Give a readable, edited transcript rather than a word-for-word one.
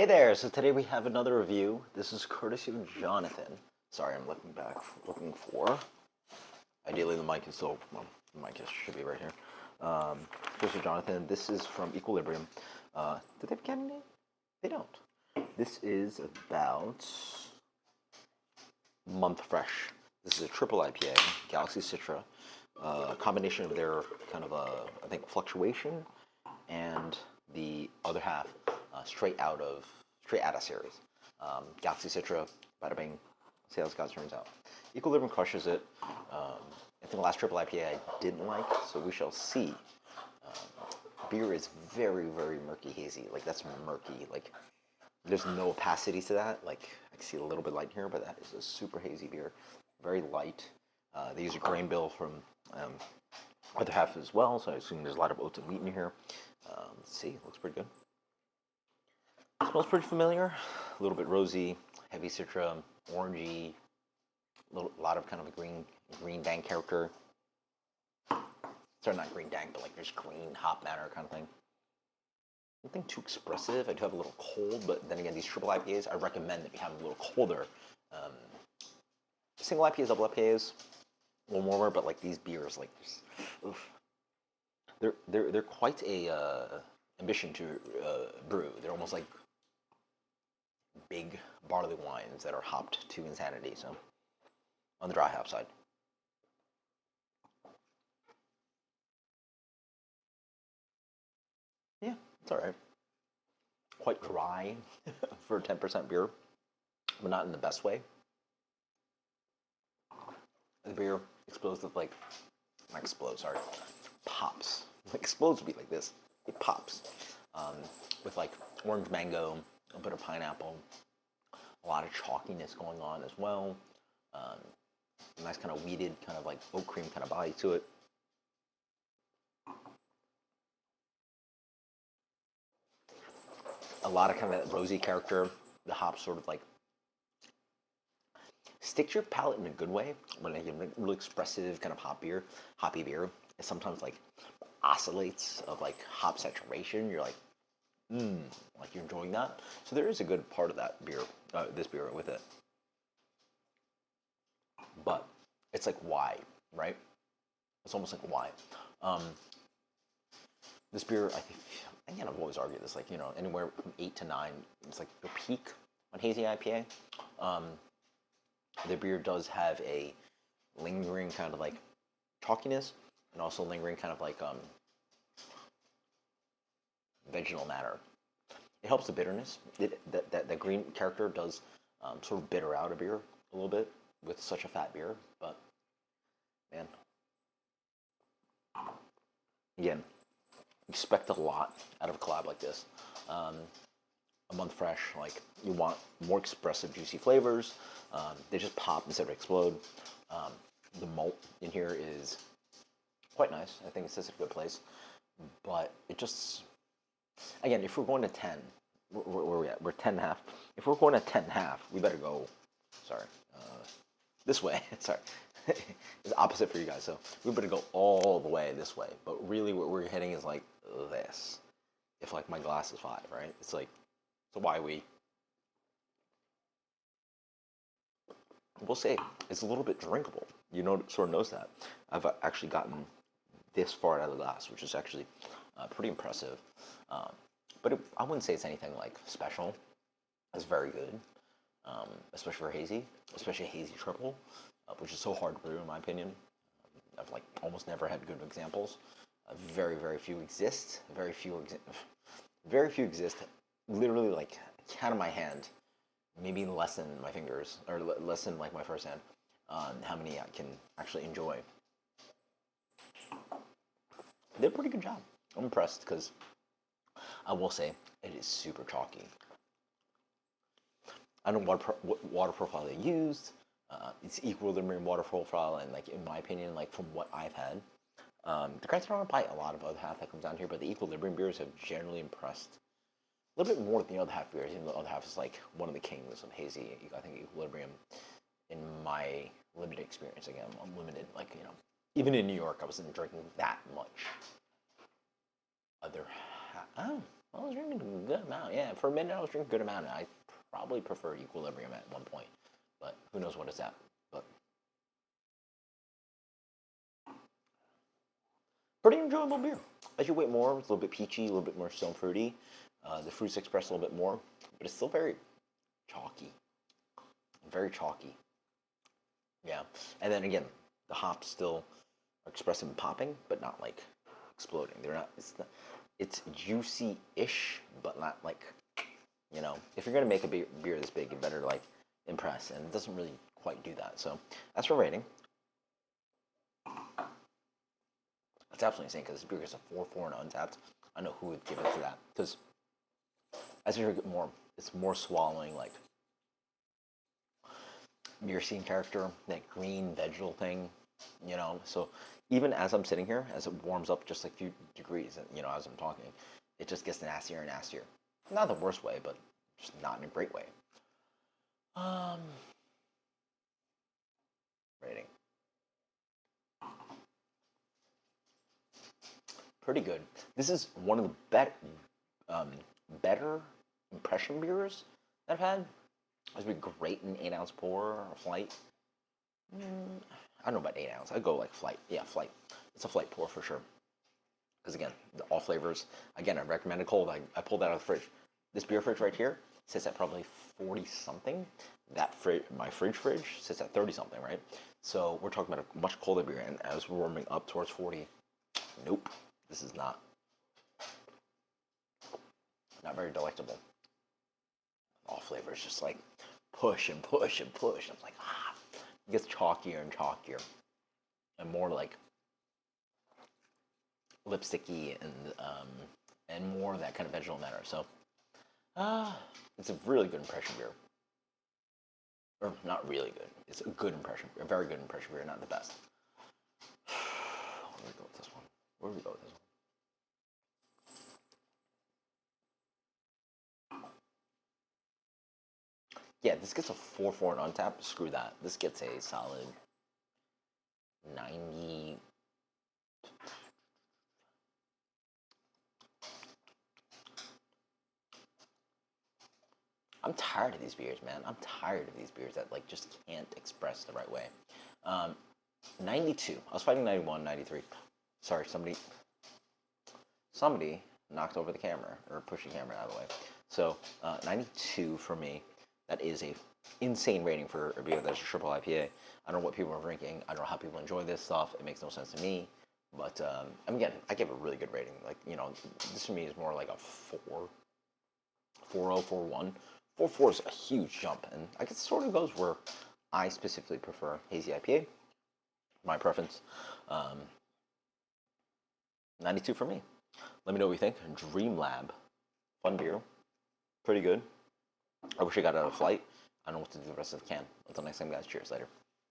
Hey there, so today we have another review. This is courtesy of Jonathan. Sorry, I'm looking for. Ideally, the mic is still, well, the mic should be right here. Courtesy of Jonathan, this is from Equilibrium. Do they have a canon name? They don't. This is about Month Fresh. This is a triple IPA, Galaxy Citra. A combination of their kind of I think, fluctuation and the other half straight out of series. Galaxy Citra, bada bing, see how this guy turns out. Equilibrium crushes it. I think the last triple IPA I didn't like, so we shall see. Beer is very, very murky hazy. Like, that's murky. Like, there's no opacity to that. Like, I can see a little bit light here, but that is a super hazy beer. Very light. They use a grain bill from other half as well, so I assume there's a lot of oats and wheat in here. Let's see, looks pretty good. Smells pretty familiar. A little bit rosy, heavy citra, orangey, a lot of kind of a green dank character. Sorry, not green dank, but like there's green hop matter kind of thing. Nothing too expressive. I do have a little cold, but then again, these triple IPAs, I recommend that you have them a little colder. Single IPAs, double IPAs, a little warmer, but like these beers, like oof. They're quite a ambition to brew. They're almost like big barley wines that are hopped to insanity. So on the dry hop side. Yeah, it's all right. Quite dry for a 10% beer, but not in the best way. The beer explodes with like, not explodes, sorry, pops. Explodes would be like this. It pops with like orange mango, a bit of pineapple, a lot of chalkiness going on as well. A nice kind of weeded, kind of like oat cream kind of body to it. A lot of kind of that rosy character. The hops sort of like stick to your palate in a good way. When I get really expressive kind of hoppy beer, it sometimes like oscillates of like hop saturation. You're like, like you're enjoying that. So there is a good part of that beer, this beer with it. But it's like why, right? It's almost like why. This beer, I think, again, I've always argued this, like, you know, anywhere from 8 to 9, it's like the peak on hazy IPA. The beer does have a lingering kind of like chalkiness, and also lingering kind of like vegetal matter. It helps the bitterness. That green character does sort of bitter out a beer a little bit with such a fat beer, but man, again, expect a lot out of a collab like this. A Month Fresh, like, you want more expressive, juicy flavors. They just pop instead of explode. The malt in here is quite nice. I think it sits at a good place. But it just, again, if we're going to 10, where are we at? We're 10 and a half. If we're going to 10 and a half, we better go, sorry, this way. Sorry. It's opposite for you guys, so we better go all the way this way. But really what we're hitting is like this. If like my glass is 5, right? It's like, so why we'll say it's a little bit drinkable. You know, sort of knows that. I've actually gotten this far out of the glass, which is actually pretty impressive. But I wouldn't say it's anything like special. It's very good, especially for hazy, especially a hazy triple, which is so hard to brew in my opinion. I've like almost never had good examples. Very, very few exist. Very few exist. Literally, like, count on my hand, maybe less than my fingers, or less than like my first hand, on how many I can actually enjoy. They did a pretty good job. I'm impressed because I will say it is super chalky. I don't know what water profile they used. It's equal to marine water profile, and like in my opinion, like from what I've had, the Cranston are by a lot of other half that comes down here, but the Equilibrium beers have generally impressed a little bit more than the other half beers. Even though the other half is like one of the kings of hazy. I think Equilibrium, in my limited experience, again, unlimited, like, you know, even in New York, I wasn't drinking that much. I was drinking a good amount. Yeah, for a minute I was drinking a good amount. I probably preferred Equilibrium at one point, but who knows what it's at. But pretty enjoyable beer. As you wait more, it's a little bit peachy, a little bit more stone fruity. The fruits express a little bit more, but it's still very chalky. Very chalky. Yeah. And then again, the hops still are expressive and popping, but not like exploding. They're not. It's juicy-ish, but not like, if you're gonna make a beer this big, you better like impress, and it doesn't really quite do that. So that's for rating. That's absolutely insane because this beer is a 4.4 and untapped. I know who would give it to that because as you drink it more, it's more swallowing like beer scene character, that green vegetal thing, So even as I'm sitting here, as it warms up just like a few degrees, as I'm talking, it just gets nastier and nastier. Not the worst way, but just not in a great way. Rating. Pretty good. This is one of the better impression beers I've had. This would be great in 8-ounce pour or flight. I don't know about 8 ounce. I'd go like flight. Yeah, flight. It's a flight pour for sure. Because again, all flavors. Again, I recommend it cold. I pulled that out of the fridge. This beer fridge right here sits at probably 40 something. My fridge sits at 30 something, right? So we're talking about a much colder beer, and as we're warming up towards 40, nope, this is not very delectable. All flavors just like push and push and push. I'm like, it gets chalkier and chalkier, and more like lipsticky and more of that kind of vegetal matter. So, it's a really good impression beer. Or not really good. It's a good impression, a very good impression beer, not the best. Where do we go with this one? Yeah, this gets a 4.4 and untapped. Screw that. This gets a solid 90. I'm tired of these beers, man. I'm tired of these beers that like just can't express the right way. 92. I was fighting 91, 93. Sorry, somebody knocked over the camera or pushed the camera out of the way. So 92 for me. That is a insane rating for a beer that's a triple IPA. I don't know what people are drinking. I don't know how people enjoy this stuff. It makes no sense to me. But again, I give a really good rating. Like, this for me is more like a 4, 4.0, 4.1. 4.4 is a huge jump, and I guess it sort of goes where I specifically prefer hazy IPA. My preference. 92 for me. Let me know what you think. Dream Lab, fun beer, pretty good. I wish I got out of flight. I don't know what to do the rest of the can. Until next time, guys. Cheers. Later.